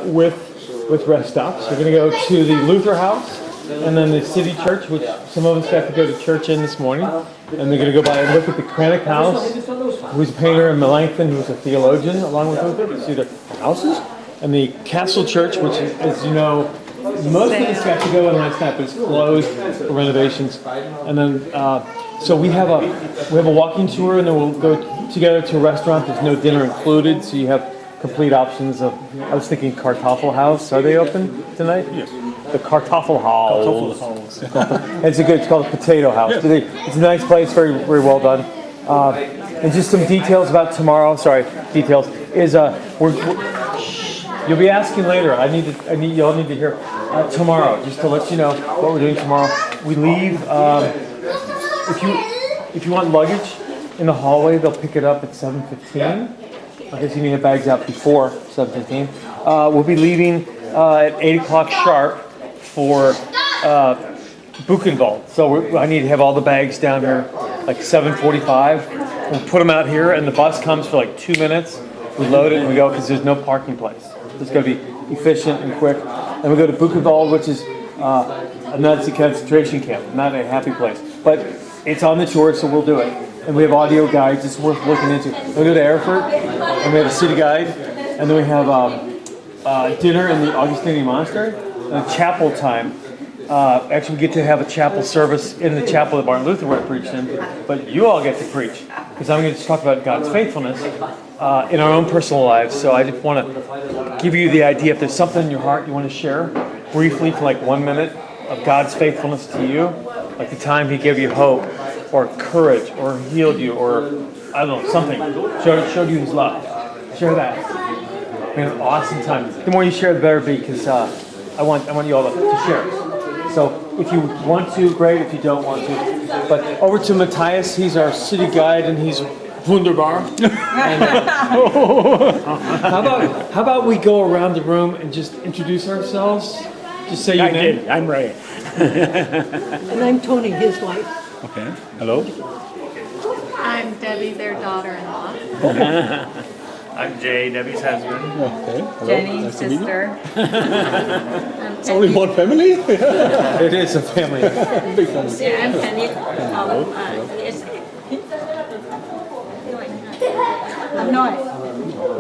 with rest stops. We're going to go to the Luther House and then the City Church, which some of us got to go to church in this morning. And they're going to go by and look at the Kranich House, who's a painter, and Melanchthon, who's a theologian, along with Luther, to see their houses. And the Castle Church, which, as you know, most of us got to go in last night, but it's closed for renovations. And then, so we have a walking tour, and then we'll go together to a restaurant. There's no dinner included, so you have complete options of. I was thinking Kartoffelhaus. Are they open tonight? Yes. The Kartoffelhaus. It's called a Potato House. Yes. It's a nice place, very very well done. And just some details about tomorrow. Sorry, details is you'll be asking later. Y'all need to hear tomorrow. Just to let you know what we're doing tomorrow. We leave. If you want luggage in the hallway, they'll pick it up at 7:15. I guess you need to have bags out before 7:15. We'll be leaving at 8 o'clock sharp for Buchenwald. So I need to have all the bags down here like 7:45. We'll put them out here, and the bus comes for like 2 minutes. We load it and we go because there's no parking place. It's going to be efficient and quick. And we go to Buchenwald, which is a Nazi concentration camp, not a happy place. But it's on the tour, so we'll do it. And we have audio guides. It's worth looking into. We go to Erfurt, and we have a city guide, and then we have dinner in the Augustinian monastery, and chapel time. Actually, we get to have a chapel service in the chapel that Martin Luther would have preached in, but you all get to preach, because I'm going to talk about God's faithfulness in our own personal lives. So I just want to give you the idea, if there's something in your heart you want to share briefly for like 1 minute of God's faithfulness to you, like the time He gave you hope, or courage, or healed you, or I don't know, something, showed you His love. Share that. We had an awesome time. The more you share, the better it be, because I want you all to share. So if you want to, great. If you don't want to, but over to Matthias. He's our city guide, and he's wunderbar. And, how about we go around the room and just introduce ourselves? Just say your name. I'm Ray. And I'm Tony, his wife. Okay. Hello. I'm Debbie, their daughter-in-law. I'm Jay, Debbie's husband. Okay. Hello. Jenny, Nice to meet you. sister. It's only one family? It is a family. Big family. Yeah, I'm Penny.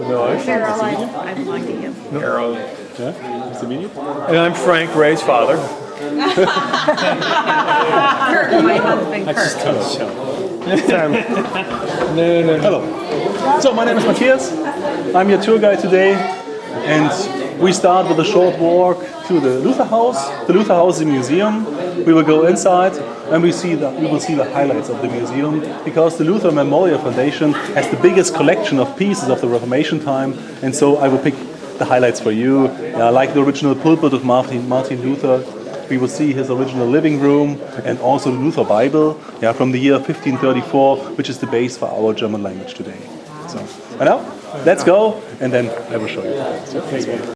No, Carol, I belong to him. Carol. Yeah. Nice to meet you. And I'm Frank, Ray's father. Kurt, my husband, Kurt. Sam. No. Hello. So my name is Matthias. I'm your tour guide today, and we start with a short walk to the Luther House. The Luther House is a museum. We will go inside and we will see the highlights of the museum, because the Luther Memorial Foundation has the biggest collection of pieces of the Reformation time, and so I will pick the highlights for you, like the original pulpit of Martin Luther. We will see his original living room, and also the Luther Bible, from the year 1534, which is the base for our German language today. So, and now, let's go, and then I will show you.